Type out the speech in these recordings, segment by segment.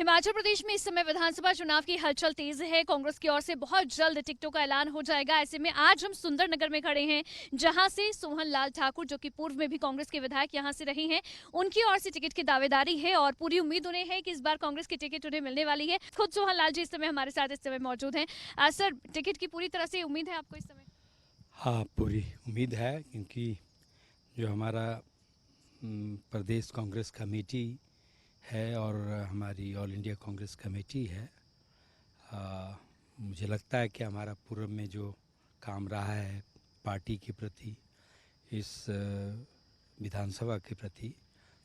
हिमाचल प्रदेश में इस समय विधानसभा चुनाव की हलचल तेज है। कांग्रेस की ओर से बहुत जल्द टिकटों का ऐलान हो जाएगा। ऐसे में आज हम सुंदरनगर में खड़े हैं, जहां से सोहन लाल ठाकुर, जो कि पूर्व में भी कांग्रेस के विधायक यहां से रहे हैं, उनकी ओर से टिकट की दावेदारी है और पूरी उम्मीद उन्हें है कि इस बार कांग्रेस की टिकट उन्हें मिलने वाली है। खुद सोहन लाल जी इस समय हमारे साथ इस समय मौजूद हैं। सर, टिकट की पूरी तरह से उम्मीद है आपको इस समय? हाँ, पूरी उम्मीद है, क्योंकि जो हमारा प्रदेश कांग्रेस कमेटी है और हमारी ऑल इंडिया कांग्रेस कमेटी है, मुझे लगता है कि हमारा पूर्व में जो काम रहा है पार्टी के प्रति, इस विधानसभा के प्रति,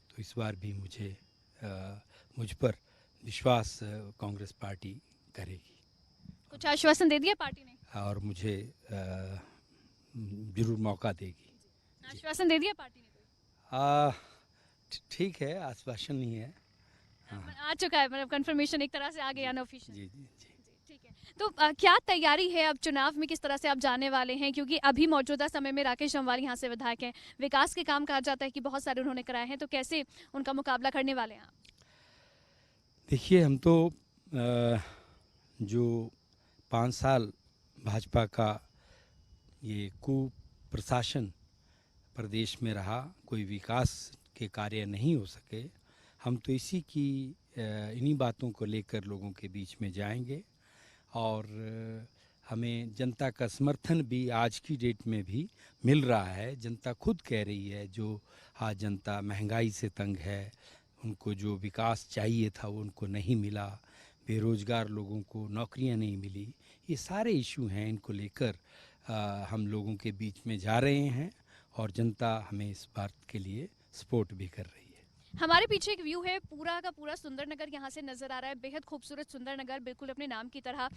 तो इस बार भी मुझ पर विश्वास कांग्रेस पार्टी करेगी। कुछ आश्वासन दे दिया पार्टी ने और मुझे जरूर मौका देगी। आश्वासन दे दिया पार्टी ने? ठीक है, आश्वासन नहीं है। आ चुका है, मतलब कंफर्मेशन एक तरह से आ गया अनऑफिशियल। जी जी जी। ठीक है। तो क्या तैयारी है अब चुनाव में, किस तरह से आप जाने वाले हैं? क्योंकि अभी मौजूदा समय में राकेश जम्वाल यहाँ से विधायक हैं, विकास के काम कहा जाता है कि बहुत सारे उन्होंने कराए हैं, तो कैसे उनका मुकाबला करने वाले हैं आप? देखिए, हम तो जो 5 साल भाजपा का ये कुप्रशासन प्रदेश में रहा, कोई विकास के कार्य नहीं हो सके, हम तो इन्हीं बातों को लेकर लोगों के बीच में जाएंगे। और हमें जनता का समर्थन भी आज की डेट में भी मिल रहा है। जनता खुद कह रही है, जो आज जनता महंगाई से तंग है, उनको जो विकास चाहिए था वो उनको नहीं मिला, बेरोज़गार लोगों को नौकरियां नहीं मिली, ये सारे इशू हैं। इनको लेकर हम लोगों के बीच में जा रहे हैं और जनता हमें इस बात के लिए सपोर्ट भी कर रही है। हमारे पीछे एक व्यू है, पूरा का पूरा सुंदरनगर यहाँ से नजर आ रहा है, बेहद खूबसूरत सुंदरनगर, बिल्कुल अपने नाम की तरह।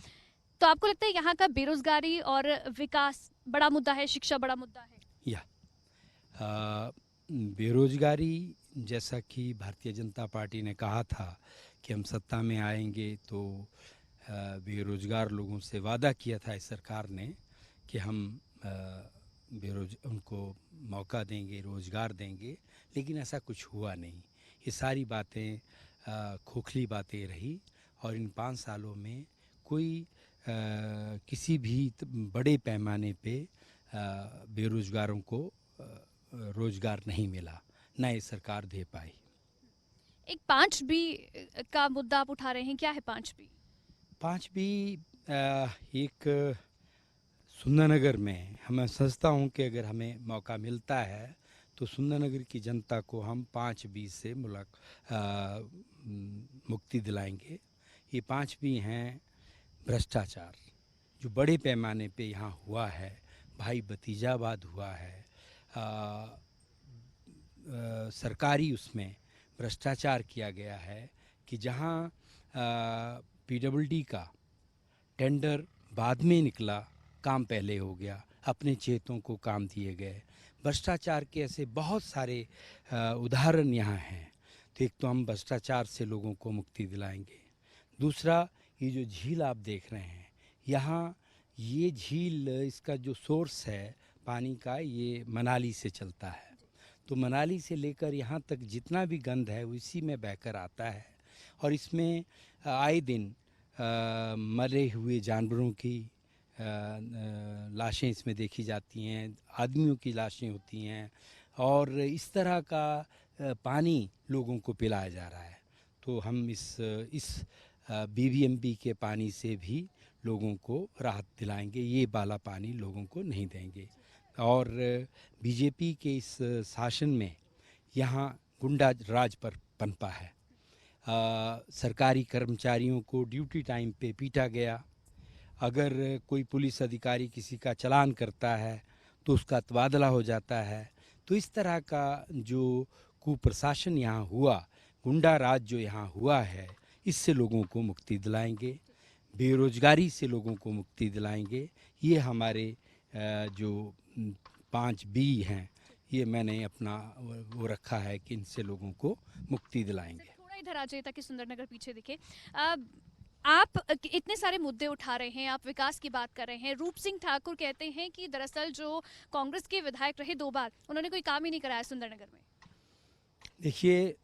तो आपको लगता है यहाँ का बेरोजगारी और विकास बड़ा मुद्दा है, शिक्षा बड़ा मुद्दा है? बेरोजगारी, जैसा कि भारतीय जनता पार्टी ने कहा था कि हम सत्ता में आएंगे तो बेरोजगार लोगों से वादा किया था इस सरकार ने कि हम उनको मौका देंगे, रोज़गार देंगे, लेकिन ऐसा कुछ हुआ नहीं। ये सारी बातें खोखली बातें रही और इन 5 सालों में कोई किसी भी बड़े पैमाने पे बेरोज़गारों को रोज़गार नहीं मिला, न ये सरकार दे पाई। एक 5B का मुद्दा आप उठा रहे हैं, क्या है 5B? 5B एक सुंदरनगर में मैं समझता हूँ कि अगर हमें मौका मिलता है तो सुंदरनगर की जनता को हम 5B से मुक्ति दिलाएंगे। ये 5B हैं: भ्रष्टाचार, जो बड़े पैमाने पे यहाँ हुआ है, भाई भतीजावाद हुआ है, सरकारी उसमें भ्रष्टाचार किया गया है कि जहाँ PWD का टेंडर बाद में निकला, काम पहले हो गया, अपने चेतों को काम दिए गए। भ्रष्टाचार के ऐसे बहुत सारे उदाहरण यहाँ हैं। तो एक तो हम भ्रष्टाचार से लोगों को मुक्ति दिलाएंगे। दूसरा, ये जो झील आप देख रहे हैं यहाँ, ये झील, इसका जो सोर्स है पानी का, ये मनाली से चलता है। तो मनाली से लेकर यहाँ तक जितना भी गंद है वो इसी में बहकर आता है और इसमें आए दिन मरे हुए जानवरों की लाशें इसमें देखी जाती हैं, आदमियों की लाशें होती हैं और इस तरह का पानी लोगों को पिलाया जा रहा है। तो हम इस BBMP के पानी से भी लोगों को राहत दिलाएंगे, ये वाला पानी लोगों को नहीं देंगे। और बीजेपी के इस शासन में यहाँ गुंडा राज पर पनपा है। सरकारी कर्मचारियों को ड्यूटी टाइम पे पीटा गया। अगर कोई पुलिस अधिकारी किसी का चालान करता है तो उसका तबादला हो जाता है। तो इस तरह का जो कुप्रशासन यहाँ हुआ, गुंडा राज जो यहाँ हुआ है, इससे लोगों को मुक्ति दिलाएंगे, बेरोजगारी से लोगों को मुक्ति दिलाएंगे। ये हमारे जो 5B हैं, ये मैंने अपना वो रखा है कि इनसे लोगों को मुक्ति दिलाएंगे। थोड़ा इधर आ जाइए ताकि सुंदरनगर पीछे दिखे। आप इतने सारे मुद्दे उठा रहे हैं, आप विकास की बात कर रहे हैं। रूप सिंह ठाकुर कहते हैं कि दरअसल जो कांग्रेस के विधायक रहे 2 बार, उन्होंने कोई काम ही नहीं कराया सुंदरनगर में। देखिए,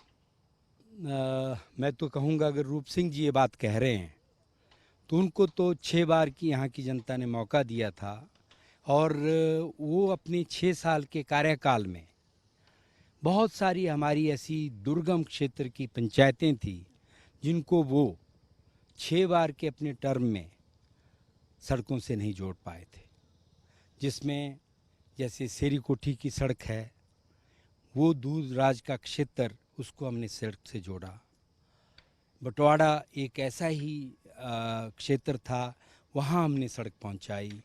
मैं तो कहूँगा अगर रूप सिंह जी ये बात कह रहे हैं तो उनको तो 6 बार की यहाँ की जनता ने मौका दिया था और वो अपने 6 साल के कार्यकाल में बहुत सारी हमारी ऐसी दुर्गम क्षेत्र की पंचायतें थी जिनको वो 6 बार के अपने टर्म में सड़कों से नहीं जोड़ पाए थे, जिसमें जैसे सेरीकोठी की सड़क है, वो दूरदराज का क्षेत्र उसको हमने सड़क से जोड़ा। बटवाड़ा एक ऐसा ही क्षेत्र था, वहाँ हमने सड़क पहुँचाई।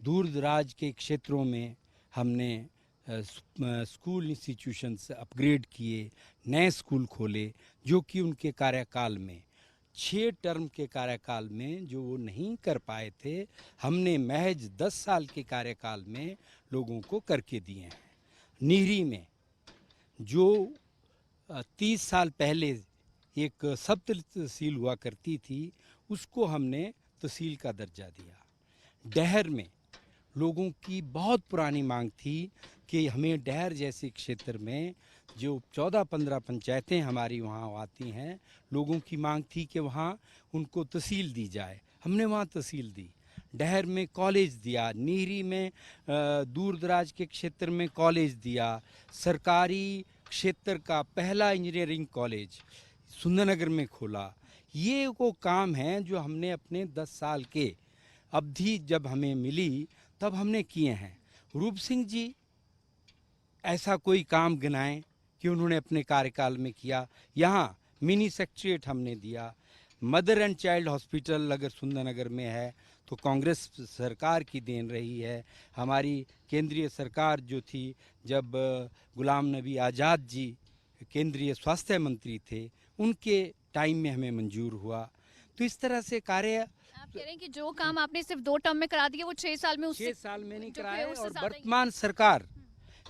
दूर दराज के क्षेत्रों में हमने स्कूल इंस्टीट्यूशंस अपग्रेड किए, नए स्कूल खोले, जो कि उनके कार्यकाल में 6 टर्म के कार्यकाल में जो वो नहीं कर पाए थे, हमने महज 10 साल के कार्यकाल में लोगों को करके दिए हैं। नीरी में जो 30 साल पहले एक सब तहसील हुआ करती थी, उसको हमने तहसील का दर्जा दिया। डहर में लोगों की बहुत पुरानी मांग थी कि हमें डहर जैसे क्षेत्र में जो 14-15 पंचायतें हमारी वहाँ आती हैं, लोगों की मांग थी कि वहाँ उनको तहसील दी जाए। हमने वहाँ तहसील दी। डहर में कॉलेज दिया, नीरी में दूर दराज के क्षेत्र में कॉलेज दिया, सरकारी क्षेत्र का पहला इंजीनियरिंग कॉलेज सुंदरनगर में खोला। ये वो काम हैं जो हमने अपने 10 साल के अवधि जब हमें मिली तब हमने किए हैं। रूप सिंह जी ऐसा कोई काम गिनाएं कि उन्होंने अपने कार्यकाल में किया? यहाँ मिनी सेक्रेटरीट हमने दिया। मदर एंड चाइल्ड हॉस्पिटल अगर सुंदरनगर में है तो कांग्रेस सरकार की देन रही है। हमारी केंद्रीय सरकार जो थी, जब गुलाम नबी आज़ाद जी केंद्रीय स्वास्थ्य मंत्री थे, उनके टाइम में हमें मंजूर हुआ। तो इस तरह से कार्य आप कह रहे हैं कि जो काम आपने सिर्फ 2 टर्म में करा दिया वो 6 साल में 6 साल में नहीं जो कराए। उससे और ज़्यादा ही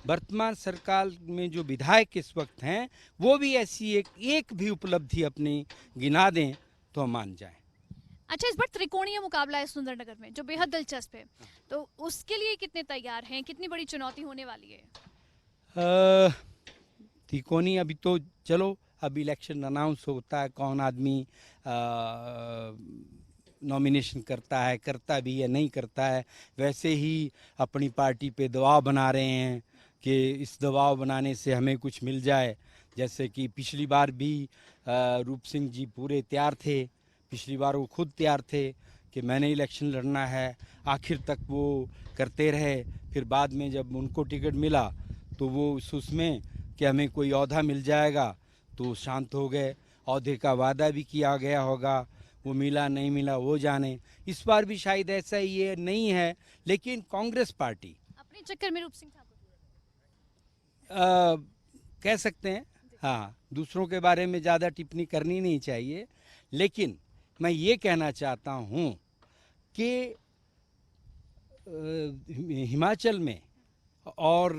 वर्तमान सरकार में जो विधायक इस वक्त हैं, वो भी ऐसी एक भी उपलब्धि अपनी गिना दें तो हम मान जाएं। अच्छा, इस बार त्रिकोणीय मुकाबला है सुंदरनगर में जो बेहद दिलचस्प है, तो उसके लिए कितने तैयार हैं? कितनी बड़ी चुनौती होने वाली है? त्रिकोणी अभी तो चलो, अब इलेक्शन अनाउंस होता है, कौन आदमी नॉमिनेशन करता भी या नहीं करता है। वैसे ही अपनी पार्टी पे दबाव बना रहे हैं कि इस दबाव बनाने से हमें कुछ मिल जाए। जैसे कि पिछली बार भी रूप सिंह जी पूरे तैयार थे, पिछली बार वो खुद तैयार थे कि मैंने इलेक्शन लड़ना है, आखिर तक वो करते रहे। फिर बाद में जब उनको टिकट मिला तो वो उसमें कि हमें कोई औहदा मिल जाएगा तो शांत हो गए। औहदे का वादा भी किया गया होगा, वो मिला नहीं मिला वो जाने। इस बार भी शायद ऐसा ही है, नहीं है। लेकिन कांग्रेस पार्टी अपने चक्कर में रूप सिंह ठाकुर कह सकते हैं, हाँ, दूसरों के बारे में ज़्यादा टिप्पणी करनी नहीं चाहिए। लेकिन मैं ये कहना चाहता हूँ कि हिमाचल में और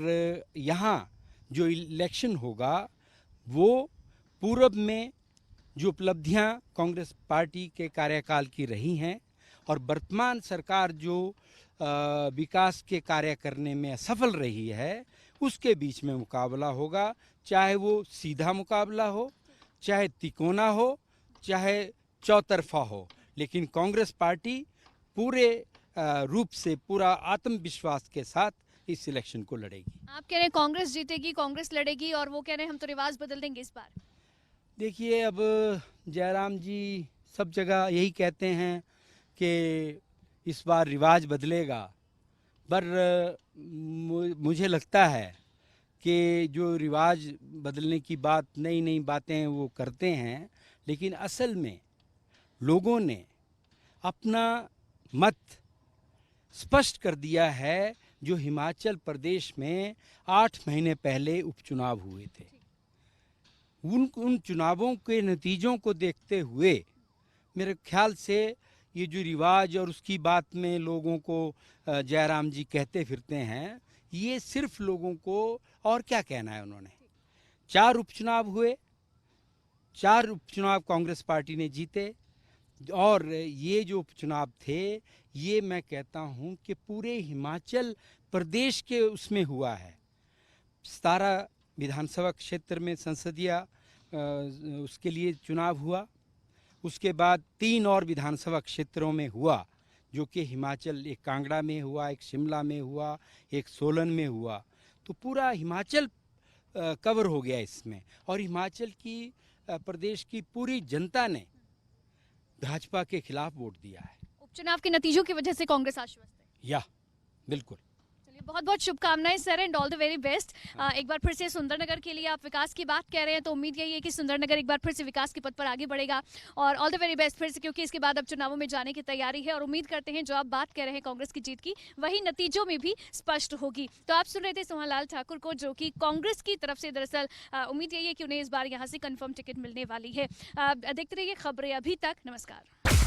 यहाँ जो इलेक्शन होगा, वो पूर्व में जो उपलब्धियां कांग्रेस पार्टी के कार्यकाल की रही हैं और वर्तमान सरकार जो विकास के कार्य करने में असफल रही है, उसके बीच में मुकाबला होगा। चाहे वो सीधा मुकाबला हो, चाहे तिकोना हो, चाहे चौतरफा हो, लेकिन कांग्रेस पार्टी पूरे रूप से पूरा आत्मविश्वास के साथ इस इलेक्शन को लड़ेगी। आप कह रहे हैं कांग्रेस जीतेगी, कांग्रेस लड़ेगी, और वो कह रहे हैं हम तो रिवाज बदल देंगे इस बार। देखिए, अब जयराम जी सब जगह यही कहते हैं कि इस बार रिवाज बदलेगा, पर मुझे लगता है कि जो रिवाज बदलने की बात, नई नई बातें वो करते हैं, लेकिन असल में लोगों ने अपना मत स्पष्ट कर दिया है। जो हिमाचल प्रदेश में 8 महीने पहले उपचुनाव हुए थे, उन चुनावों के नतीजों को देखते हुए मेरे ख्याल से ये जो रिवाज और उसकी बात में लोगों को जयराम जी कहते फिरते हैं, ये सिर्फ लोगों को और क्या कहना है। उन्होंने 4 उपचुनाव हुए, 4 उपचुनाव कांग्रेस पार्टी ने जीते, और ये जो उपचुनाव थे, ये मैं कहता हूँ कि पूरे हिमाचल प्रदेश के उसमें हुआ है। 17 विधानसभा क्षेत्र में संसदीय उसके लिए चुनाव हुआ। उसके बाद 3 और विधानसभा क्षेत्रों में हुआ, जो कि हिमाचल, एक कांगड़ा में हुआ, एक शिमला में हुआ, एक सोलन में हुआ। तो पूरा हिमाचल कवर हो गया इसमें, और हिमाचल की प्रदेश की पूरी जनता ने भाजपा के खिलाफ वोट दिया है। उपचुनाव के नतीजों की वजह से कांग्रेस आश्वस्त है। या बिल्कुल। चलिए, बहुत बहुत शुभकामनाएं sir, and all the very best. एक बार फिर से सुंदरनगर के लिए आप विकास की बात कह रहे हैं, तो उम्मीद यही है कि सुंदरनगर एक बार फिर से विकास के पथ पर आगे बढ़ेगा। और ऑल द वेरी बेस्ट फिर से, क्योंकि इसके बाद अब चुनावों में जाने की तैयारी है, और उम्मीद करते हैं जो आप बात कह रहे हैं कांग्रेस की जीत की, वही नतीजों में भी स्पष्ट होगी। तो आप सुन रहे थे सोहन लाल ठाकुर को, जो कि कांग्रेस की तरफ से दरअसल उम्मीद यही है कि उन्हें इस बार यहाँ से कन्फर्म टिकट मिलने वाली है। देखते रहिए खबरें अभी तक। नमस्कार।